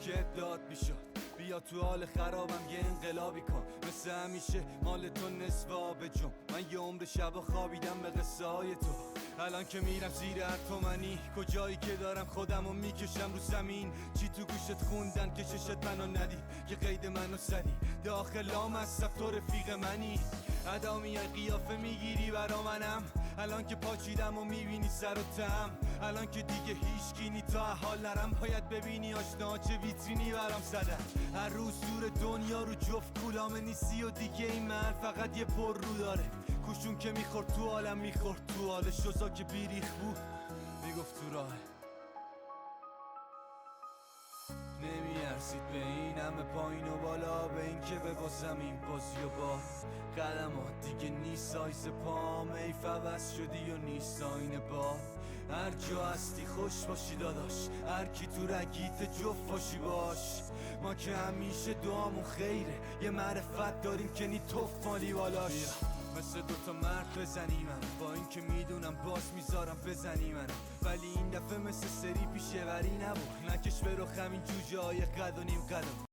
که داد میشد بیا تو حال خرابم یه انقلابی کن، مثل همیشه مال تو نصف آب جم. من یه عمر شبا خوابیدم به قصه های تو، الان که میرم زیر هر تومنی، کجایی که دارم خودمو میکشم رو زمین. چی تو گوشت خوندن که چشت منو ندید، که قید منو زدی داخل لامصب تو رفیق منی. ادا میای قیافه میگیری برا منم، الان که پاچیدم و میبینی سر و تم، الان که دیگه هیچ کی تا حال نرم. باید ببینی آشنا چه ویترینی برام زدن، هر روز دور دنیا رو جفت کولامه نیستی و دیگه این من فقط یه پر رو داره. کوشون که میخورد تو عالم میخورد تو حال، شوزا که بیریخ بود میگفت تو راه. نمیارسید به این همه پایین و بالا، به این که ببازم این بازی و با قدمات دیگه نیست سایز پام. ایف عوض شدی و نیست آینه با هر جا هستی خوش باشی داداش، هر کی تو رگیت جفت باشی باش. ما که همیشه دعامون خیره، یه معرفت داریم که نی توف مالی بالاش. مثل دوتا مرد بزنی من، با این که میدونم باز میذارم بزنی من، ولی این دفعه مثل سری پیشوری نبود، نکش به رخم این جوجه های قد و نیم قدم.